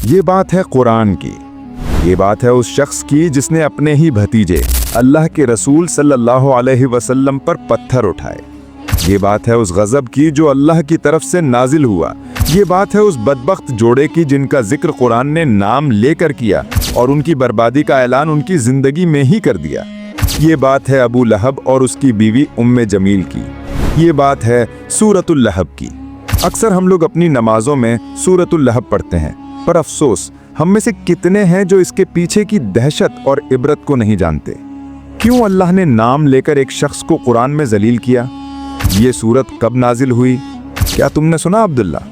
یہ بات ہے قرآن کی، یہ بات ہے اس شخص کی جس نے اپنے ہی بھتیجے اللہ کے رسول صلی اللہ علیہ وسلم پر پتھر اٹھائے۔ یہ بات ہے اس غضب کی جو اللہ کی طرف سے نازل ہوا۔ یہ بات ہے اس بدبخت جوڑے کی جن کا ذکر قرآن نے نام لے کر کیا اور ان کی بربادی کا اعلان ان کی زندگی میں ہی کر دیا۔ یہ بات ہے ابو لہب اور اس کی بیوی ام جمیل کی۔ یہ بات ہے سورۃ اللہب کی۔ اکثر ہم لوگ اپنی نمازوں میں سورۃ اللہب پڑھتے ہیں، پر افسوس ہم میں سے کتنے ہیں جو اس کے پیچھے کی دہشت اور عبرت کو نہیں جانتے۔ کیوں اللہ نے نام لے کر ایک شخص کو قرآن میں ذلیل کیا؟ یہ سورت کب نازل ہوئی؟ کیا تم نے سنا عبداللہ؟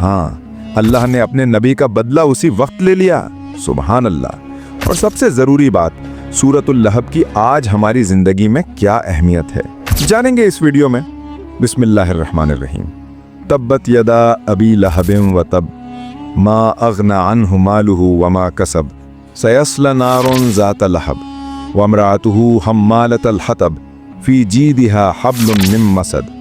ہاں، اللہ نے اپنے نبی کا بدلہ اسی وقت لے لیا۔ سبحان اللہ۔ اور سب سے ضروری بات، سورۃ اللہب کی آج ہماری زندگی میں کیا اہمیت ہے، جانیں گے اس ویڈیو میں۔ بسم اللہ الرحمن الرحیم۔ تبت یدا ابی لہب وتب ما اغنى عنه ماله وما کسب سیصلی نار ذات لہب وامرأته حمالۃ الحطب فی جیدها حبل من مسد۔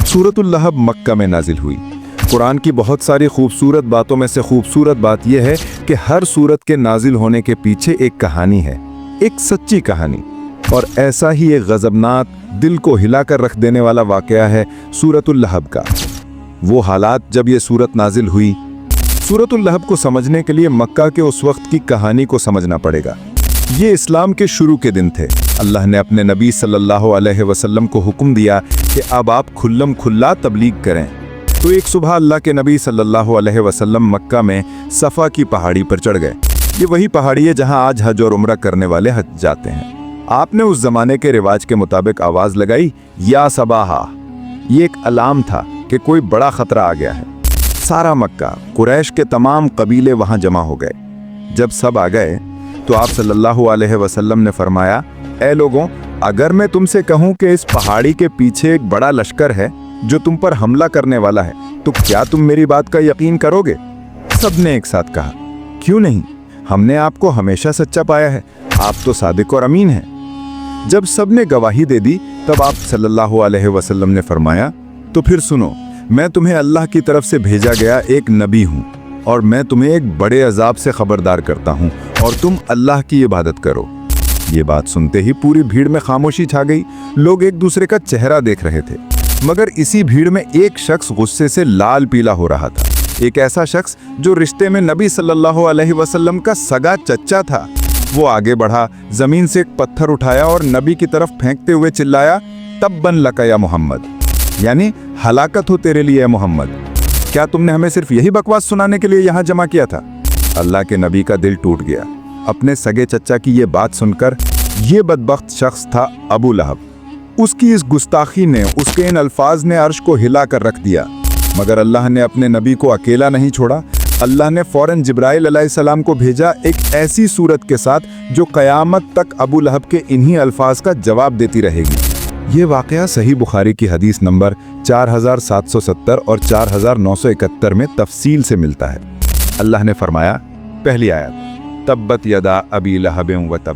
سورۃ اللہب مکہ میں نازل ہوئی۔ قرآن کی بہت ساری خوبصورت باتوں میں سے خوبصورت بات یہ ہے کہ ہر سورت کے نازل ہونے کے پیچھے ایک کہانی ہے، ایک سچی کہانی، اور ایسا ہی ایک غضبناک، دل کو ہلا کر رکھ دینے والا واقعہ ہے سورۃ اللہب کا۔ وہ حالات جب یہ سورت نازل ہوئی۔ سورۃ اللہب کو سمجھنے کے لیے مکہ کے اس وقت کی کہانی کو سمجھنا پڑے گا۔ یہ اسلام کے شروع کے دن تھے۔ اللہ نے اپنے نبی صلی اللہ علیہ وسلم کو حکم دیا کہ اب آپ کھلم کھلا تبلیغ کریں۔ تو ایک صبح اللہ کے نبی صلی اللہ علیہ وسلم مکہ میں صفا کی پہاڑی پر چڑھ گئے۔ یہ وہی پہاڑی ہے جہاں آج حج اور عمرہ کرنے والے حج جاتے ہیں۔ آپ نے اس زمانے کے رواج کے مطابق آواز لگائی، یا صباحا۔ یہ ایک الارم تھا کہ کوئی بڑا خطرہ آ گیا ہے۔ سارا مکہ، قریش کے تمام قبیلے وہاں جمع ہو گئے۔ جب سب آ گئے تو آپ صلی اللہ علیہ وسلم نے فرمایا، اے لوگوں، اگر میں تم سے کہوں کہ اس پہاڑی کے پیچھے ایک بڑا لشکر ہے جو تم پر حملہ کرنے والا ہے، تو کیا تم میری بات کا یقین کرو گے؟ سب نے ایک ساتھ کہا، کیوں نہیں، ہم نے آپ کو ہمیشہ سچا پایا ہے، آپ تو صادق اور امین ہیں۔ جب سب نے گواہی دے دی تب آپ صلی اللہ علیہ وسلم نے فرمایا، تو پھر سنو، میں تمہیں اللہ کی طرف سے بھیجا گیا ایک نبی ہوں، اور میں تمہیں ایک بڑے عذاب سے خبردار کرتا ہوں، اور تم اللہ کی عبادت کرو۔ یہ بات سنتے ہی پوری بھیڑ میں خاموشی چھا گئی۔ لوگ ایک دوسرے کا چہرہ دیکھ رہے تھے، مگر اسی بھیڑ میں ایک شخص غصے سے لال پیلا ہو رہا تھا۔ ایک ایسا شخص جو رشتے میں نبی صلی اللہ علیہ وسلم کا سگا چچا تھا۔ وہ آگے بڑھا، زمین سے ایک پتھر اٹھایا اور نبی کی طرف پھینکتے ہوئے چلایا، تبا لک یا محمد، یعنی ہلاکت ہو تیرے لیے اے محمد۔ کیا تم نے ہمیں صرف یہی بکواس سنانے کے لیے یہاں جمع کیا تھا؟ اللہ کے نبی کا دل ٹوٹ گیا اپنے سگے چچا کی یہ بات سن کر۔ یہ بدبخت شخص تھا ابو لہب۔ اس کی اس گستاخی نے، اس کے ان الفاظ نے عرش کو ہلا کر رکھ دیا۔ مگر اللہ نے اپنے نبی کو اکیلا نہیں چھوڑا۔ اللہ نے فوراً جبرائیل علیہ السلام کو بھیجا ایک ایسی صورت کے ساتھ جو قیامت تک ابو لہب کے انہی الفاظ کا جواب دیتی رہے گی۔ یہ واقعہ صحیح بخاری کی حدیث نمبر 4770 اور 4971 میں تفصیل سے ملتا ہے۔ اللہ نے فرمایا، پہلی آیت، تبت یدا ابی لہب وتب۔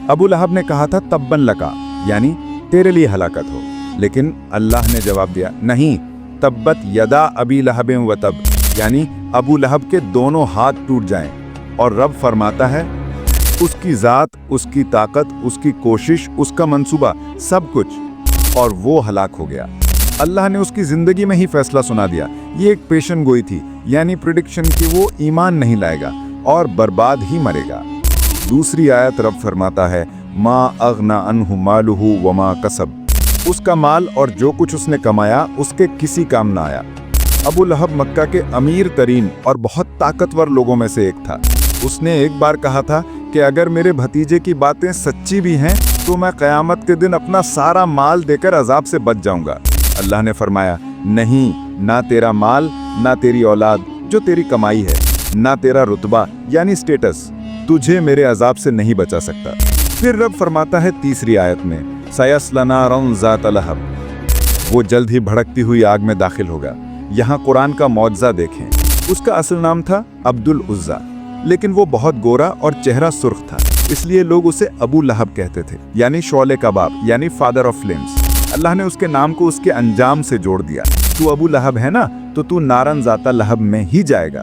ابو لہب نے کہا تھا تبا لکا، یعنی تیرے لیے ہلاکت ہو، لیکن اللہ نے جواب دیا، نہیں، تبت یدا ابی لہب وتب، یعنی ابو لہب کے دونوں ہاتھ ٹوٹ جائیں۔ اور رب فرماتا ہے، اس کی ذات، اس کی طاقت، اس کی کوشش، اس کا منصوبہ، سب کچھ، اور وہ ہلاک ہو گیا۔ اللہ نے اس کی زندگی میں ہی فیصلہ سنا دیا۔ یہ ایک پیشن گوئی تھی، یعنی پریڈکشن کی، وہ ایمان نہیں لائے گا اور برباد ہی مرے گا۔ دوسری آیت رب فرماتا ہے، ما اغنى عنہ مالہ وما کسب، اس کا مال اور جو کچھ اس نے کمایا اس کے کسی کام نہ آیا۔ ابو لہب مکہ کے امیر ترین اور بہت طاقتور لوگوں میں سے ایک تھا۔ اس نے ایک بار کہا تھا کہ اگر میرے بھتیجے کی باتیں سچی بھی ہیں تو میں قیامت کے دن اپنا سارا مال دے کر عذاب سے بچ جاؤں گا۔ اللہ نے فرمایا، نہیں، نہ تیرا مال، نہ تیری اولاد جو تیری کمائی ہے، نہ تیرا رتبہ یعنی سٹیٹس تجھے میرے عذاب سے نہیں بچا سکتا۔ پھر رب فرماتا ہے تیسری آیت میں، سیصلی نارا ذات لہب، وہ جلد ہی بھڑکتی ہوئی آگ میں داخل ہوگا۔ یہاں قرآن کا معجزہ دیکھیں۔ اس کا اصل نام تھا عبد العزیٰ، لیکن وہ بہت گورا اور چہرہ سرخ تھا، اس لیے لوگ اسے ابو لہب کہتے تھے، یعنی شعلے کا باپ، یعنی فادر آف فلیمز۔ اللہ نے اس کے نام کو اس کے انجام سے جوڑ دیا۔ تو ابو لہب ہے نا، تو نارن ذات لہب میں ہی جائے گا۔